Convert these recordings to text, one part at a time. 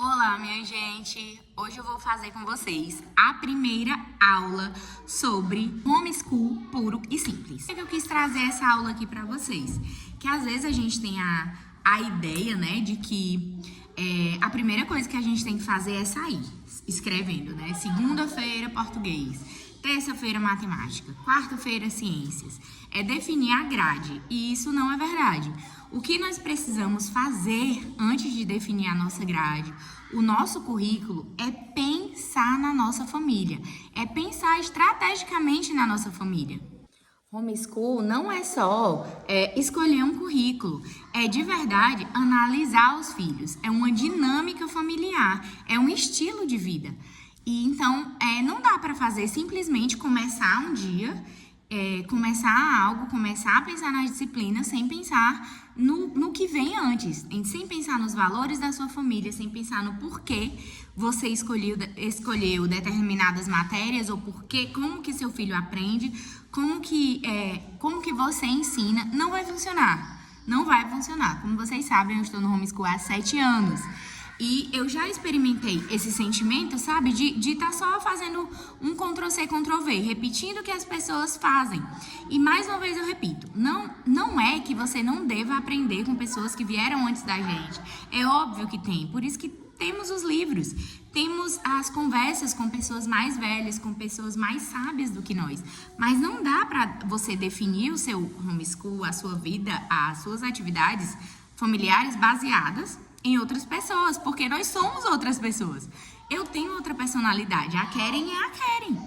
Olá, minha gente! Hoje eu vou fazer com vocês a primeira aula sobre homeschool puro e simples. Por que eu quis trazer essa aula aqui pra vocês? Que às vezes a gente tem a ideia, né, de que a primeira coisa que a gente tem que fazer é sair escrevendo, né? Segunda-feira, português. Terça-feira, matemática. Quarta-feira, ciências. É definir a grade. E isso não é verdade. O que nós precisamos fazer antes de definir a nossa grade, o nosso currículo, é pensar na nossa família. É pensar estrategicamente na nossa família. Homeschool não é só escolher um currículo, é de verdade analisar os filhos. É uma dinâmica familiar, é um estilo de vida. E então, não dá para fazer simplesmente começar um dia, começar algo, começar a pensar nas disciplinas sem pensar no que vem antes, sem pensar nos valores da sua família, sem pensar no porquê você escolheu determinadas matérias ou porquê, como que seu filho aprende, como que você ensina. Não vai funcionar, não vai funcionar. Como vocês sabem, eu estou no homeschool há 7 anos. E eu já experimentei esse sentimento, sabe? De estar só fazendo um Ctrl+C, Ctrl+V, repetindo o que as pessoas fazem. E mais uma vez eu repito, não é que você não deva aprender com pessoas que vieram antes da gente. É óbvio que tem, por isso que temos os livros, temos as conversas com pessoas mais velhas, com pessoas mais sábias do que nós. Mas não dá para você definir o seu homeschool, a sua vida, as suas atividades familiares baseadas em outras pessoas, porque nós somos outras pessoas. Eu tenho outra personalidade, a Keren é a Keren.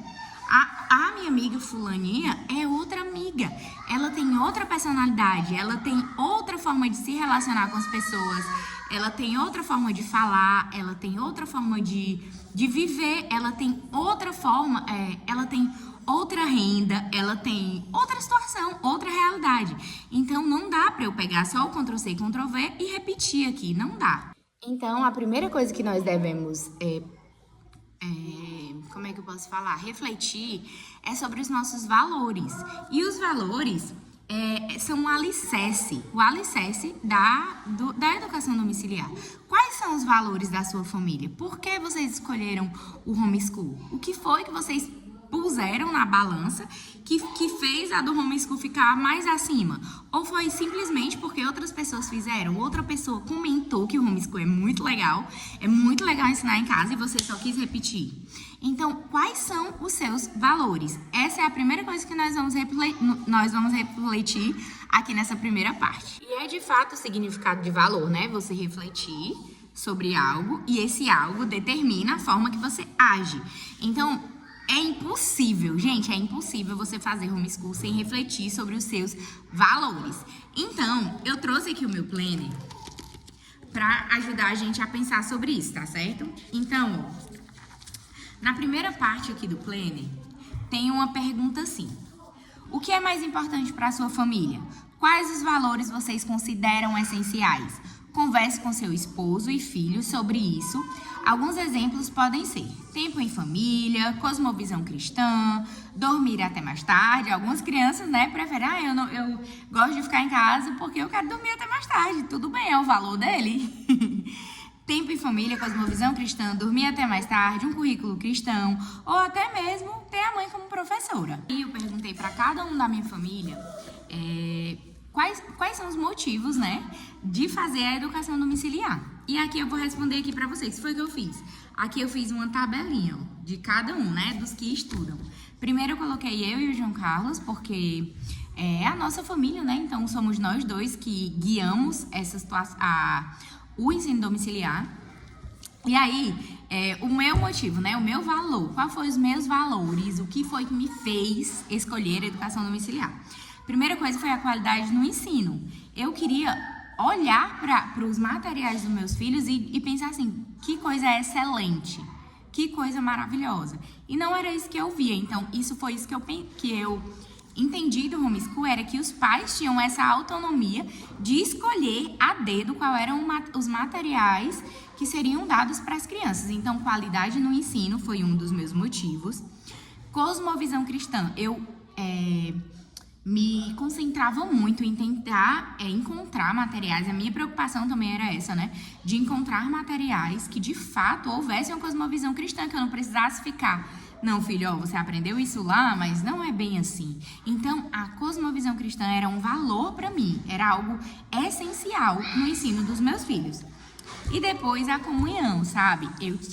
A minha amiga fulaninha é outra amiga. Ela tem outra personalidade, ela tem outra forma de se relacionar com as pessoas, ela tem outra forma de falar, ela tem outra forma de viver, ela tem outra forma, ela tem outra renda, ela tem outra situação, outra realidade. Então, não dá para eu pegar só o Ctrl+C, Ctrl+V e repetir aqui, não dá. Então, a primeira coisa que nós devemos, como é que eu posso falar? Refletir é sobre os nossos valores. E os valores são o alicerce da educação domiciliar. Quais são os valores da sua família? Por que vocês escolheram o homeschool? O que foi que vocês puseram na balança que fez a do homeschool ficar mais acima? Ou foi simplesmente porque outras pessoas fizeram? Outra pessoa comentou que o homeschool é muito legal ensinar em casa e você só quis repetir. Então, quais são os seus valores? Essa é a primeira coisa que nós vamos refletir aqui nessa primeira parte. E é de fato o significado de valor, né? Você refletir sobre algo e esse algo determina a forma que você age. Então, é impossível, gente, é impossível você fazer homeschool sem refletir sobre os seus valores. Então, eu trouxe aqui o meu planner para ajudar a gente a pensar sobre isso, tá certo? Então, na primeira parte aqui do planner, tem uma pergunta assim: o que é mais importante para a sua família? Quais os valores vocês consideram essenciais? Converse com seu esposo e filhos sobre isso. Alguns exemplos podem ser tempo em família, cosmovisão cristã, dormir até mais tarde. Algumas crianças, né, preferem, eu gosto de ficar em casa porque eu quero dormir até mais tarde. Tudo bem, é o valor dele. Tempo em família, cosmovisão cristã, dormir até mais tarde, um currículo cristão, ou até mesmo ter a mãe como professora. E eu perguntei para cada um da minha família quais são os motivos, né, de fazer a educação domiciliar. E aqui eu vou responder aqui para vocês. Foi o que eu fiz. Aqui eu fiz uma tabelinha, ó, de cada um, né, dos que estudam. Primeiro eu coloquei eu e o João Carlos, porque é a nossa família, né? Então somos nós dois que guiamos essa situação, o ensino domiciliar. E aí, o meu motivo, né, o meu valor, qual foram os meus valores, o que foi que me fez escolher a educação domiciliar? Primeira coisa foi a qualidade no ensino. Eu queria olhar para os materiais dos meus filhos e pensar assim, que coisa excelente, que coisa maravilhosa. E não era isso que eu via. Então, isso foi isso que eu entendi do homeschool, era que os pais tinham essa autonomia de escolher a dedo qual eram os materiais que seriam dados para as crianças. Então, qualidade no ensino foi um dos meus motivos. Cosmovisão cristã, me concentrava muito em tentar encontrar materiais. A minha preocupação também era essa, né? De encontrar materiais que de fato houvessem uma cosmovisão cristã, que eu não precisasse ficar. Não, filho, ó, você aprendeu isso lá, mas não é bem assim. Então, a cosmovisão cristã era um valor para mim, era algo essencial no ensino dos meus filhos. E depois a comunhão, sabe?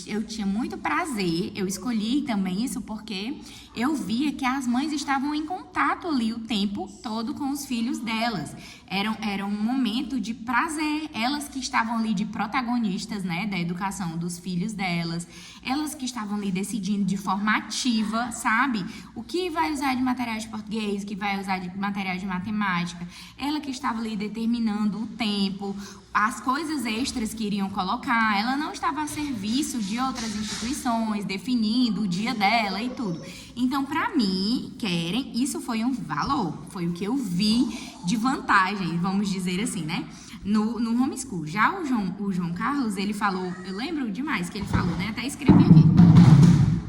Eu tinha muito prazer, eu escolhi também isso porque eu via que as mães estavam em contato ali o tempo todo com os filhos delas. Era um momento de prazer, elas que estavam ali de protagonistas, né, da educação dos filhos delas, elas que estavam ali decidindo de forma ativa, sabe? O que vai usar de material de português, o que vai usar de material de matemática, ela que estava ali determinando o tempo, as coisas extras que iriam colocar, ela não estava a serviço de outras instituições, definindo o dia dela e tudo. Então, para mim, Keren, isso foi um valor, foi o que eu vi de vantagem, vamos dizer assim, né? No homeschool. Já o João Carlos, ele falou, eu lembro demais que ele falou, né? Até escrevi aqui.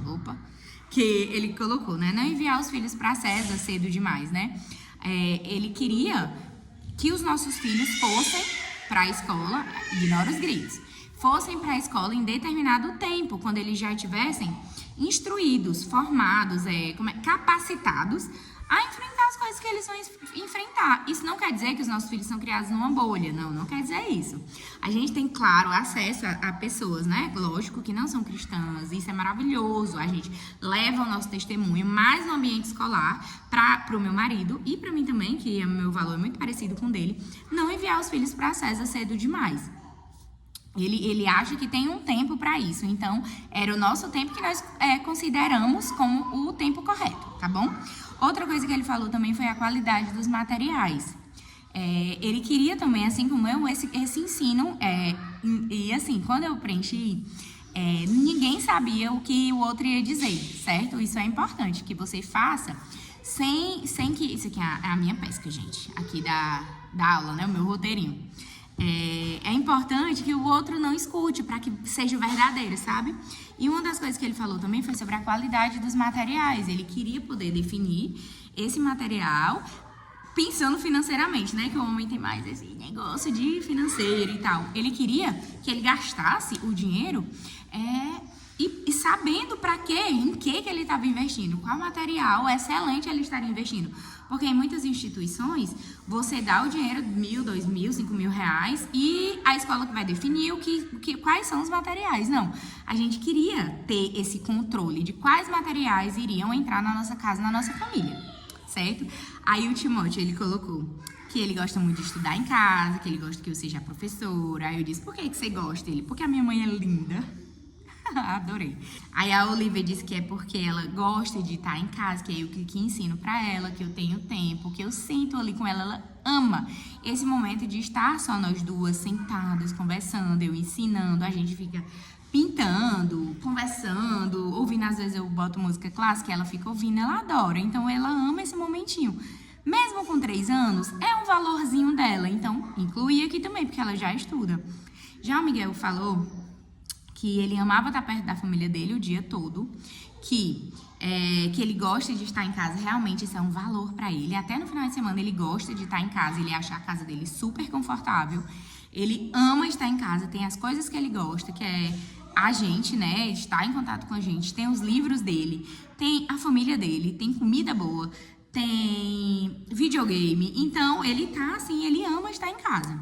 Opa! Que ele colocou, né? Não enviar os filhos para César cedo demais, né? Ele queria que os nossos filhos fossem para a escola, ignora os gritos, fossem para a escola em determinado tempo, quando eles já estivessem instruídos, formados, capacitados a enfrentar as coisas que eles vão enfrentar. Isso não quer dizer que os nossos filhos são criados numa bolha, não quer dizer isso. A gente tem, claro, acesso a pessoas, né? Lógico que não são cristãs, isso é maravilhoso. A gente leva o nosso testemunho mais no ambiente escolar para o meu marido e para mim também, que o meu valor é muito parecido com o dele, não enviar os filhos para César cedo demais. Ele acha que tem um tempo para isso, então era o nosso tempo que nós consideramos como o tempo correto, tá bom? Outra coisa que ele falou também foi a qualidade dos materiais. Ele queria também, assim como eu, esse ensino, e assim, quando eu preenchi, ninguém sabia o que o outro ia dizer, certo? Isso é importante, que você faça sem que... Isso aqui é a minha pesca, gente, aqui da aula, né? O meu roteirinho. É importante que o outro não escute, para que seja verdadeiro, sabe? E uma das coisas que ele falou também foi sobre a qualidade dos materiais. Ele queria poder definir esse material pensando financeiramente, né? Que o homem tem mais esse negócio de financeiro e tal. Ele queria que ele gastasse o dinheiro e sabendo para quê, em que ele estava investindo, qual material excelente ele estaria investindo. Porque em muitas instituições, você dá o dinheiro, R$1.000, R$2.000, R$5.000 e a escola que vai definir quais são os materiais. Não, a gente queria ter esse controle de quais materiais iriam entrar na nossa casa, na nossa família, certo? Aí o Timóteo, ele colocou que ele gosta muito de estudar em casa, que ele gosta que eu seja professora. Aí eu disse, por que você gosta? Ele, porque a minha mãe é linda. Adorei. Aí a Olivia disse que é porque ela gosta de estar em casa, que é eu que ensino pra ela, que eu tenho tempo, que eu sinto ali com ela. Ela ama esse momento de estar só nós duas sentadas, conversando, eu ensinando, a gente fica pintando, conversando, ouvindo, às vezes eu boto música clássica, ela fica ouvindo, ela adora, então ela ama esse momentinho. Mesmo com 3 anos, é um valorzinho dela, então inclui aqui também, porque ela já estuda. Já o Miguel falou que ele amava estar perto da família dele o dia todo, que ele gosta de estar em casa, realmente isso é um valor para ele. Até no final de semana ele gosta de estar em casa, ele acha a casa dele super confortável, ele ama estar em casa, tem as coisas que ele gosta, que é a gente, né, estar em contato com a gente, tem os livros dele, tem a família dele, tem comida boa, tem videogame, então ele tá assim, ele ama estar em casa.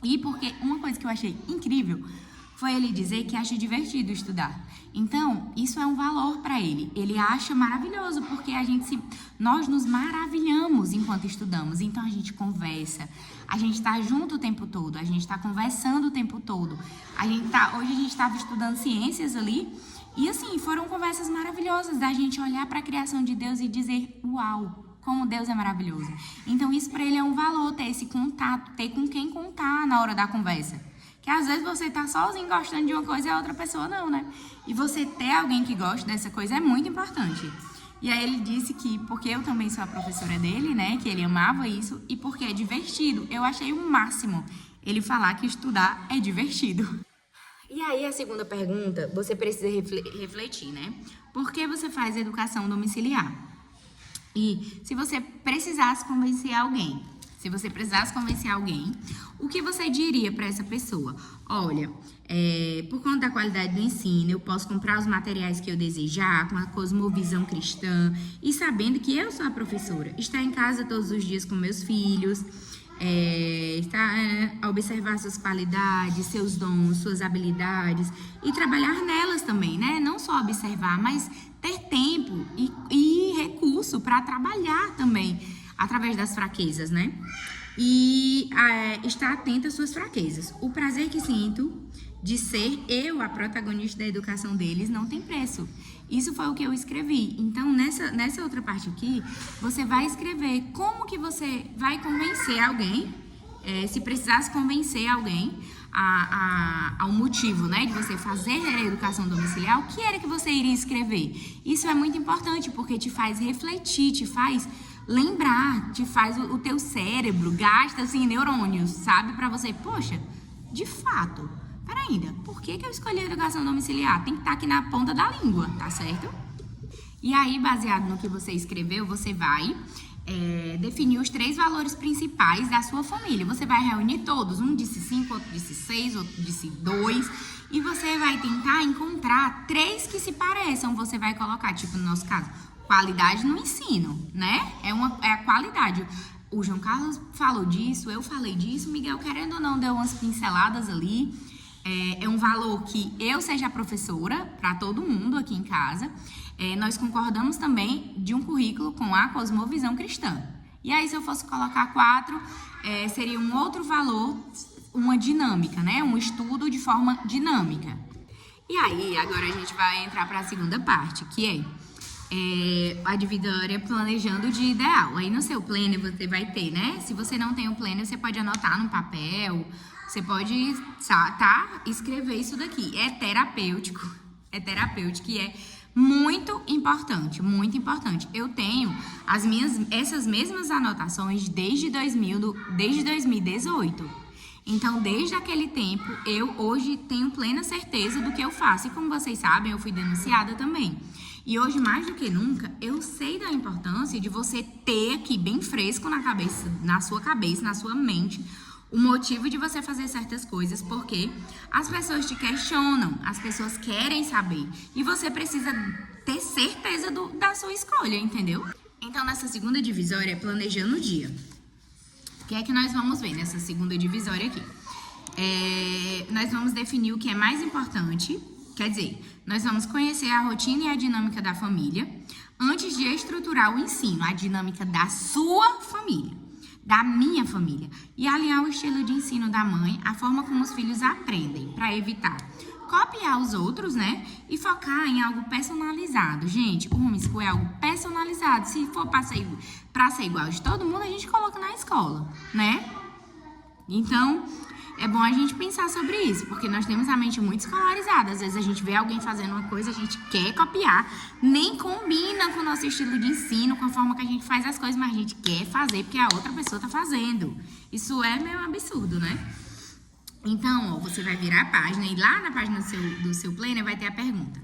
E porque uma coisa que eu achei incrível foi ele dizer que acha divertido estudar. Então, isso é um valor para ele. Ele acha maravilhoso, porque nós nos maravilhamos enquanto estudamos. Então, a gente conversa, a gente está junto o tempo todo, a gente está conversando o tempo todo. Hoje a gente estava estudando ciências ali, e assim, foram conversas maravilhosas, da gente olhar para a criação de Deus e dizer, uau, como Deus é maravilhoso. Então, isso para ele é um valor, ter esse contato, ter com quem contar na hora da conversa. Que às vezes você tá sozinho gostando de uma coisa e a outra pessoa não, né? E você ter alguém que gosta dessa coisa é muito importante. E aí ele disse que, porque eu também sou a professora dele, né? Que ele amava isso e porque é divertido. Eu achei o máximo ele falar que estudar é divertido. E aí a segunda pergunta, você precisa refletir, né? Por que você faz educação domiciliar? E se você precisasse convencer alguém, o que você diria para essa pessoa? Olha, por conta da qualidade do ensino, eu posso comprar os materiais que eu desejar, com a cosmovisão cristã, e sabendo que eu sou a professora, estar em casa todos os dias com meus filhos, observar suas qualidades, seus dons, suas habilidades e trabalhar nelas também, né? Não só observar, mas ter tempo e recurso para trabalhar também através das fraquezas, né? E estar atenta às suas fraquezas. O prazer que sinto de ser eu a protagonista da educação deles não tem preço. Isso foi o que eu escrevi. Então, nessa outra parte aqui, você vai escrever como que você vai convencer alguém, se precisasse convencer alguém ao motivo, né, de você fazer a educação domiciliar, o que era que você iria escrever? Isso é muito importante, porque te faz refletir, te faz lembrar, te faz o teu cérebro, gasta, assim, neurônios, sabe? Pra você, poxa, de fato... Peraí, por que eu escolhi a educação domiciliar? Tem que estar aqui na ponta da língua, tá certo? E aí, baseado no que você escreveu, você vai definir os 3 valores principais da sua família. Você vai reunir todos, um disse 5, outro disse 6, outro disse 2, e você vai tentar encontrar 3 que se pareçam. Você vai colocar, tipo, no nosso caso, qualidade no ensino, né? É a qualidade. O João Carlos falou disso, eu falei disso, Miguel, querendo ou não, deu umas pinceladas ali. É um valor que eu seja professora para todo mundo aqui em casa. Nós concordamos também de um currículo com a cosmovisão cristã. E aí, se eu fosse colocar 4, seria um outro valor, uma dinâmica, né? Um estudo de forma dinâmica. E aí, agora a gente vai entrar para a segunda parte, que a divisória planejando de ideal. Aí no seu planner você vai ter, né? Se você não tem o planner, você pode anotar no papel. Você pode, escrever isso daqui. É terapêutico e é muito importante, muito importante. Eu tenho essas mesmas anotações desde 2018. Então, desde aquele tempo, eu hoje tenho plena certeza do que eu faço. E como vocês sabem, eu fui denunciada também. E hoje, mais do que nunca, eu sei da importância de você ter aqui bem fresco na sua cabeça, na sua mente, o motivo de você fazer certas coisas, porque as pessoas te questionam, as pessoas querem saber e você precisa ter certeza da sua escolha, entendeu? Então, nessa segunda divisória, planejando o dia. O que é que nós vamos ver nessa segunda divisória aqui? Nós vamos definir o que é mais importante, quer dizer, nós vamos conhecer a rotina e a dinâmica da família antes de estruturar o ensino, a dinâmica da sua família. Da minha família, e alinhar o estilo de ensino da mãe, a forma como os filhos aprendem, para evitar copiar os outros, né? E focar em algo personalizado. Gente, o homeschool é algo personalizado. Se for para ser igual de todo mundo, a gente coloca na escola, né? Então, é bom a gente pensar sobre isso, porque nós temos a mente muito escolarizada. Às vezes a gente vê alguém fazendo uma coisa, a gente quer copiar, nem combina com o nosso estilo de ensino, com a forma que a gente faz as coisas, mas a gente quer fazer porque a outra pessoa tá fazendo. Isso é meio absurdo, né? Então, você vai virar a página e lá na página do seu planner vai ter a pergunta: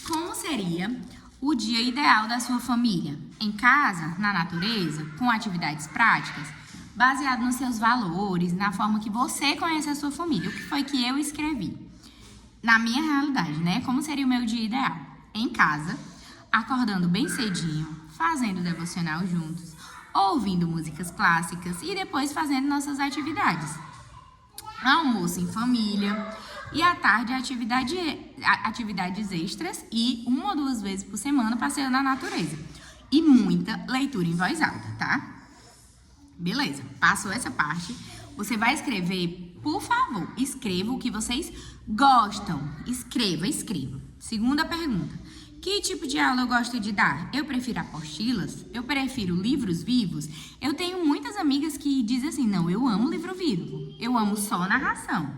como seria o dia ideal da sua família? Em casa, na natureza, com atividades práticas? Baseado nos seus valores, na forma que você conhece a sua família. O que foi que eu escrevi? Na minha realidade, né? Como seria o meu dia ideal? Em casa, acordando bem cedinho, fazendo devocional juntos, ouvindo músicas clássicas e depois fazendo nossas atividades. Almoço em família e à tarde atividades extras e 1 ou 2 vezes por semana passeio na natureza. E muita leitura em voz alta, tá? Beleza, passou essa parte. Você vai escrever, por favor, escreva o que vocês gostam. Escreva. Segunda pergunta: que tipo de aula eu gosto de dar? Eu prefiro apostilas? Eu prefiro livros vivos? Eu tenho muitas amigas que dizem assim: não, eu amo livro vivo. Eu amo só narração.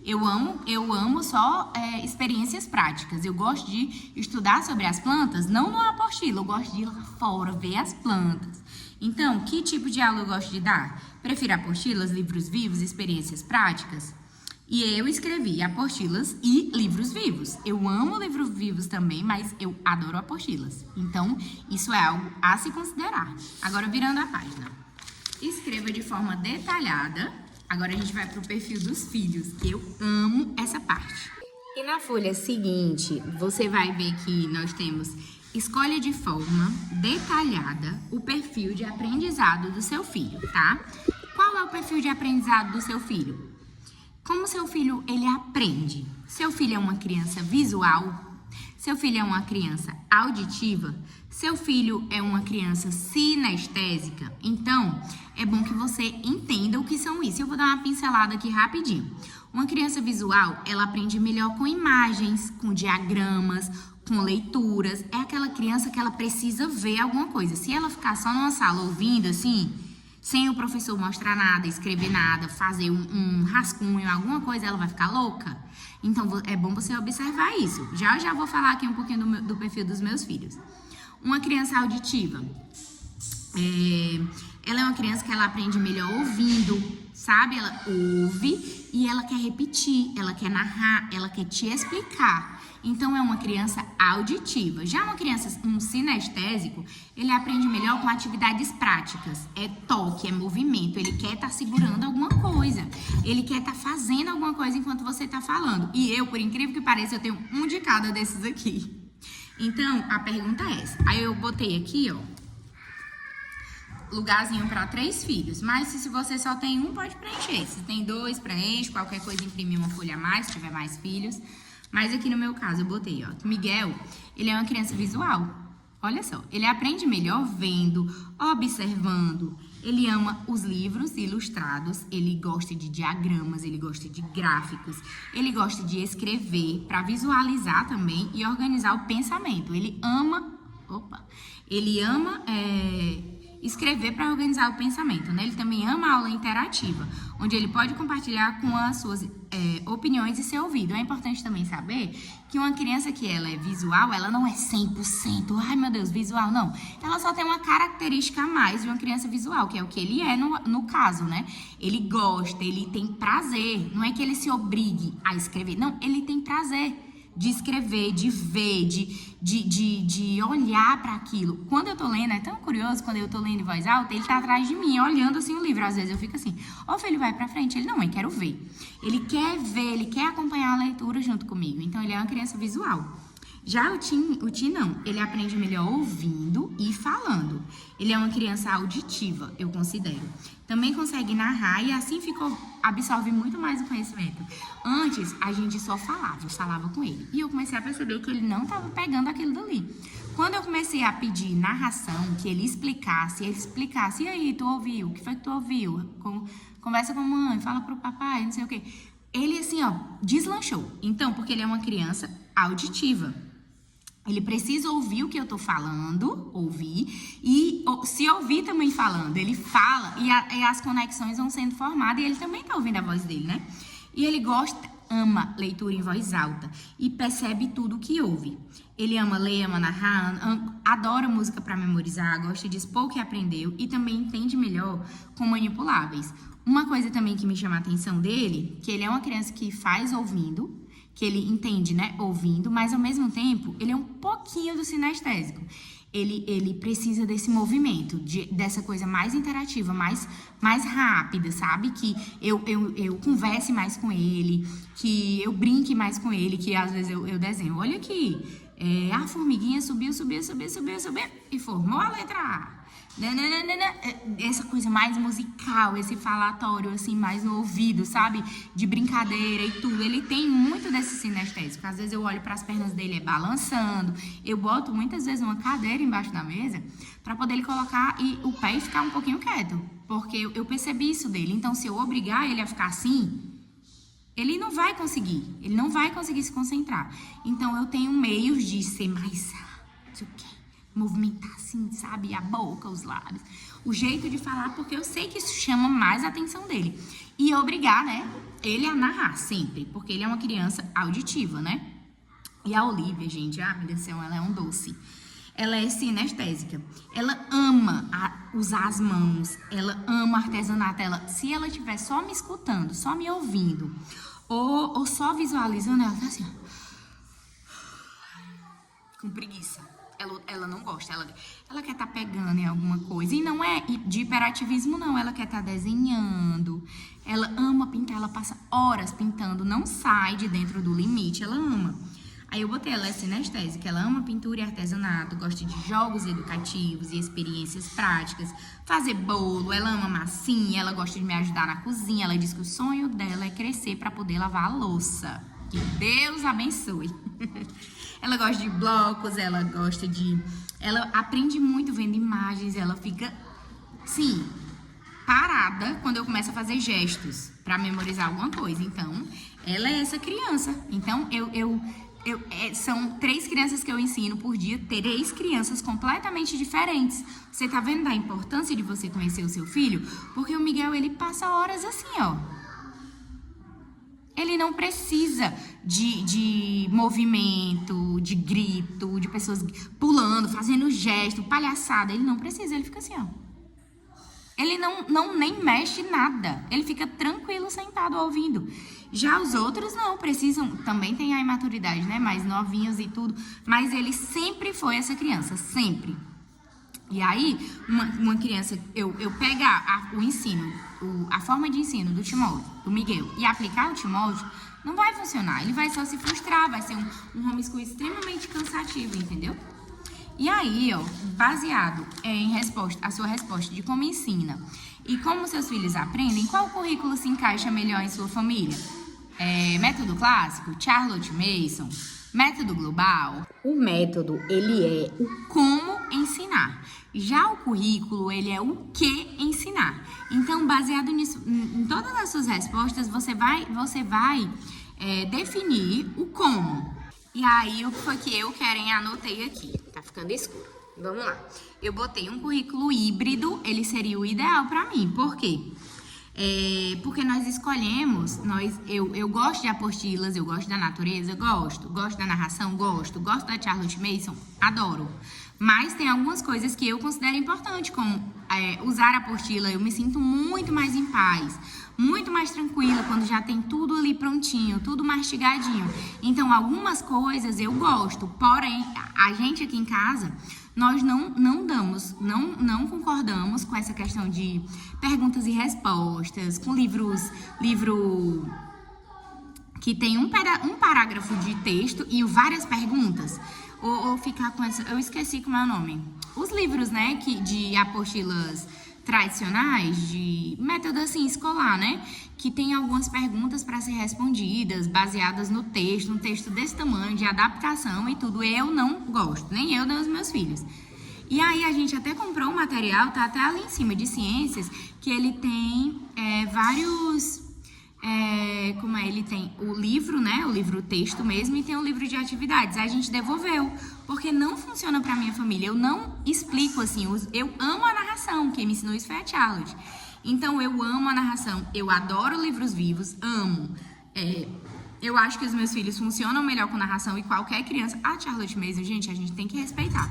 Eu amo só experiências práticas. Eu gosto de estudar sobre as plantas, não numa apostila. Eu gosto de ir lá fora, ver as plantas. Então, que tipo de aula eu gosto de dar? Prefiro apostilas, livros vivos, experiências práticas? E eu escrevi apostilas e livros vivos. Eu amo livros vivos também, mas eu adoro apostilas. Então, isso é algo a se considerar. Agora, virando a página. Escreva de forma detalhada. Agora, a gente vai para o perfil dos filhos, que eu amo essa parte. E na folha seguinte, você vai ver que nós temos: escolha de forma detalhada o perfil de aprendizado do seu filho, tá? Qual é o perfil de aprendizado do seu filho? Como seu filho, ele aprende? Seu filho é uma criança visual? Seu filho é uma criança auditiva? Seu filho é uma criança sinestésica? Então, é bom que você entenda o que são isso. Eu vou dar uma pincelada aqui rapidinho. Uma criança visual, ela aprende melhor com imagens, com diagramas, com leituras. É aquela criança que ela precisa ver alguma coisa. Se ela ficar só numa sala ouvindo assim, sem o professor mostrar nada, escrever nada, fazer um rascunho, alguma coisa, ela vai ficar louca. Então, é bom você observar isso. Já vou falar aqui um pouquinho do perfil dos meus filhos. Uma criança auditiva. Ela é uma criança que ela aprende melhor ouvindo, sabe? Ela ouve e ela quer repetir, ela quer narrar, ela quer te explicar. Então, é uma criança auditiva. Já uma criança, um sinestésico, ele aprende melhor com atividades práticas. É toque, é movimento. Ele quer estar segurando alguma coisa. Ele quer estar fazendo alguma coisa enquanto você está falando. E eu, por incrível que pareça, eu tenho um de cada desses aqui. Então, a pergunta é essa. Aí eu botei aqui, ó, lugarzinho para 3 filhos. Mas se você só tem um, pode preencher. Se tem 2, preenche. Qualquer coisa, imprimir uma folha a mais, se tiver mais filhos. Mas aqui no meu caso eu botei, ó, que Miguel, ele é uma criança visual. Olha só, ele aprende melhor vendo, observando. Ele ama os livros ilustrados, ele gosta de diagramas, ele gosta de gráficos, ele gosta de escrever para visualizar também e organizar o pensamento. Ele ama escrever para organizar o pensamento, né? Ele também ama a aula interativa, onde ele pode compartilhar com as suas opiniões e ser ouvido. É importante também saber que uma criança que ela é visual, ela não é 100%, ai meu Deus, visual, não. Ela só tem uma característica a mais de uma criança visual, que é o que ele é no caso, né? Ele gosta, ele tem prazer, não é que ele se obrigue a escrever, não, ele tem prazer de escrever, de ver, de olhar para aquilo. Quando eu tô lendo, é tão curioso, quando eu tô lendo em voz alta, ele tá atrás de mim, olhando assim o livro. Às vezes eu fico assim, ó filho, vai pra frente. Ele, não, mãe, quero ver. Ele quer ver, ele quer acompanhar a leitura junto comigo. Então, ele é uma criança visual. Já o Tim não, ele aprende melhor ouvindo e falando. Ele é uma criança auditiva, eu considero. Também consegue narrar e assim absorve muito mais o conhecimento. Antes, a gente só falava, eu falava com ele. E eu comecei a perceber que ele não estava pegando aquilo dali. Quando eu comecei a pedir narração, que ele explicasse, e aí, tu ouviu? O que foi que tu ouviu? Conversa com a mãe, fala pro papai, não sei o quê. Ele, assim, ó, deslanchou. Então, porque ele é uma criança auditiva. Ele precisa ouvir o que eu tô falando, e se ouvir também falando, ele fala e as conexões vão sendo formadas e ele também tá ouvindo a voz dele, né? E ele ama leitura em voz alta e percebe tudo o que ouve. Ele ama ler, ama narrar, adora música para memorizar, gosta de expor o que aprendeu e também entende melhor com manipuláveis. Uma coisa também que me chama a atenção dele, que ele é uma criança que faz ouvindo, que ele entende, né, ouvindo, mas ao mesmo tempo, ele é um pouquinho do sinestésico. Ele precisa desse movimento, dessa coisa mais interativa, mais rápida, sabe? Que eu converse mais com ele, que eu brinque mais com ele, que às vezes eu desenho. Olha aqui, a formiguinha subiu e formou a letra A. Essa coisa mais musical, esse falatório assim, mais no ouvido, sabe? De brincadeira e tudo. Ele tem muito desse sinestésico. Às vezes eu olho para as pernas dele balançando. Eu boto muitas vezes uma cadeira embaixo da mesa para poder ele colocar o pé e ficar um pouquinho quieto. Porque eu percebi isso dele. Então, se eu obrigar ele a ficar assim, ele não vai conseguir. Ele não vai conseguir se concentrar. Então, eu tenho meios de ser mais... não sei o quê. Movimentar assim, sabe? A boca, os lábios. O jeito de falar, porque eu sei que isso chama mais a atenção dele. E obrigar, né? Ele a narrar sempre, porque ele é uma criança auditiva, né? E a Olivia, gente, meu Deus do céu, ela é um doce. Ela é sinestésica. Ela ama usar as mãos. Ela ama artesanato. Se ela estiver só me escutando, só me ouvindo, ou só visualizando, ela tá assim, ó, com preguiça. Ela não gosta, ela quer estar pegando em alguma coisa. E não é de hiperativismo, não. Ela quer estar desenhando. Ela ama pintar, ela passa horas pintando, não sai de dentro do limite, ela ama. Aí eu botei ela sinestésica, ela ama pintura e artesanato, gosta de jogos educativos e experiências práticas, fazer bolo, ela ama massinha, ela gosta de me ajudar na cozinha. Ela diz que o sonho dela é crescer para poder lavar a louça. Que Deus abençoe. Ela gosta de blocos, ela aprende muito vendo imagens, ela fica, sim, parada quando eu começo a fazer gestos para memorizar alguma coisa. Então, ela é essa criança. Então, são 3 crianças que eu ensino por dia, 3 crianças completamente diferentes. Você tá vendo a importância de você conhecer o seu filho? Porque o Miguel, ele passa horas assim, ó. Ele não precisa de movimento, de grito, de pessoas pulando, fazendo gesto, palhaçada. Ele não precisa, ele fica assim, ó. Ele não nem mexe nada. Ele fica tranquilo, sentado, ouvindo. Já os outros não, precisam, também tem a imaturidade, né? Mais novinhos e tudo. Mas ele sempre foi essa criança, sempre. E aí, uma criança, eu pegar o ensino, a forma de ensino do Timóteo, do Miguel, e aplicar o Timóteo, não vai funcionar. Ele vai só se frustrar, vai ser um homeschool extremamente cansativo, entendeu? E aí, ó, baseado em a sua resposta de como ensina e como seus filhos aprendem, qual currículo se encaixa melhor em sua família? Método clássico, Charlotte Mason, método global? O método, ele é o como ensinar. Já o currículo, ele é o que ensinar. Então, baseado nisso, em todas as suas respostas, você vai definir o como. E aí, o que foi que eu anotei aqui. Tá ficando escuro. Vamos lá. Eu botei um currículo híbrido, ele seria o ideal para mim. Por quê? Porque nós escolhemos, eu gosto de apostilas, eu gosto da natureza, gosto da narração, gosto da Charlotte Mason, adoro. Mas tem algumas coisas que eu considero importante, como usar a apostila. Eu me sinto muito mais em paz, muito mais tranquila quando já tem tudo ali prontinho, tudo mastigadinho. Então, algumas coisas eu gosto, porém, a gente aqui em casa, nós não concordamos com essa questão de perguntas e respostas, com livro que tem um parágrafo de texto e várias perguntas. Ou ficar com essa... Eu esqueci como é o nome. Os livros, né, de apostilas tradicionais, de método assim, escolar, né? Que tem algumas perguntas para ser respondidas, baseadas no texto, um texto desse tamanho, de adaptação e tudo. Eu não gosto, nem eu, nem os meus filhos. E aí a gente até comprou um material, tá até ali em cima, de ciências, que ele tem vários... ele tem o livro, né? O livro texto mesmo, e tem o livro de atividades. Aí a gente devolveu, porque não funciona pra minha família. Eu não explico assim. Eu amo a narração, quem me ensinou isso foi a Charlotte. Então eu amo a narração, eu adoro livros vivos, amo. Eu acho que os meus filhos funcionam melhor com narração e qualquer criança. A Charlotte Mason, gente, a gente tem que respeitar.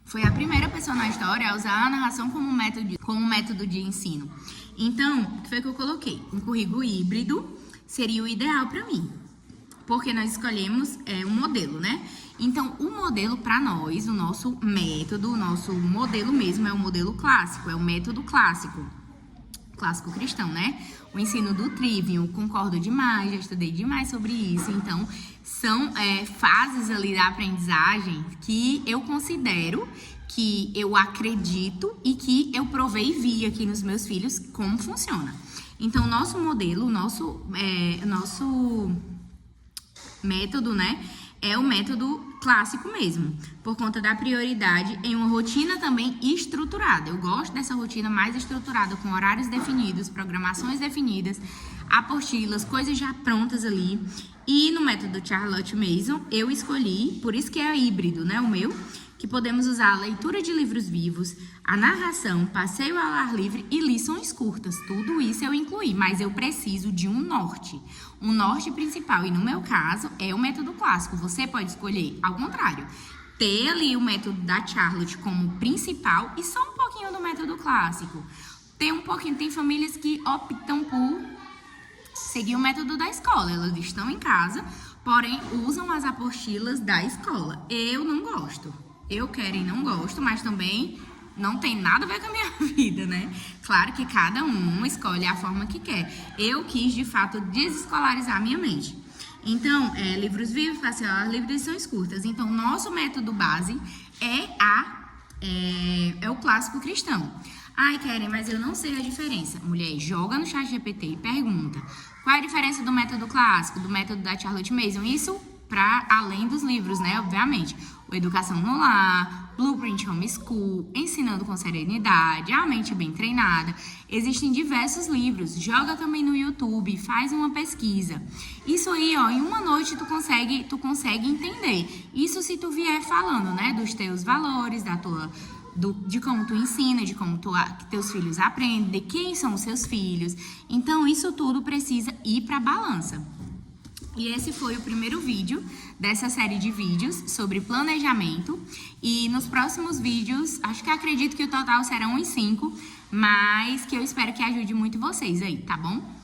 Foi a primeira pessoa na história a usar a narração como método de ensino. Então, o que foi que eu coloquei? Um currículo híbrido seria o ideal para mim, porque nós escolhemos um modelo, né? Então, o modelo para nós, o nosso método, o nosso modelo mesmo é o modelo clássico, é o método clássico cristão, né? O ensino do Trivium, concordo demais, já estudei demais sobre isso. Então, são fases ali da aprendizagem que eu considero, que eu acredito e que eu provei e vi aqui nos meus filhos como funciona. Então, o nosso modelo, nosso método, né, é o método clássico mesmo, por conta da prioridade em uma rotina também estruturada. Eu gosto dessa rotina mais estruturada, com horários definidos, programações definidas, apostilas, coisas já prontas ali. E no método Charlotte Mason, eu escolhi, por isso que é híbrido, né, o meu, que podemos usar a leitura de livros vivos, a narração, passeio ao ar livre e lições curtas. Tudo isso eu incluí, mas eu preciso de um norte principal. E no meu caso, é o método clássico. Você pode escolher ao contrário, ter ali o método da Charlotte como principal e só um pouquinho do método clássico. Tem famílias que optam por seguir o método da escola. Elas estão em casa, porém usam as apostilas da escola. Eu não gosto. Eu quero e não gosto, mas também não tem nada a ver com a minha vida, né? Claro que cada um escolhe a forma que quer. Eu quis, de fato, desescolarizar a minha mente. Então, livros vivos, fácil, livros de edições curtas. Então, nosso método base é o clássico cristão. Ai, Keren, mas eu não sei a diferença. Mulher, joga no chat GPT e pergunta. Qual é a diferença do método clássico, do método da Charlotte Mason? Isso para além dos livros, né? Obviamente. O Educação no Lar, Blueprint Homeschool, Ensinando com Serenidade, A Mente Bem Treinada. Existem diversos livros. Joga também no YouTube, faz uma pesquisa. Isso aí, ó, em uma noite tu consegue entender. Isso se tu vier falando, né? Dos teus valores, de como tu ensina, de como teus filhos aprendem, de quem são os seus filhos. Então, isso tudo precisa ir para a balança. E esse foi o primeiro vídeo dessa série de vídeos sobre planejamento. E nos próximos vídeos, acredito que o total serão uns 5, mas que eu espero que ajude muito vocês aí, tá bom?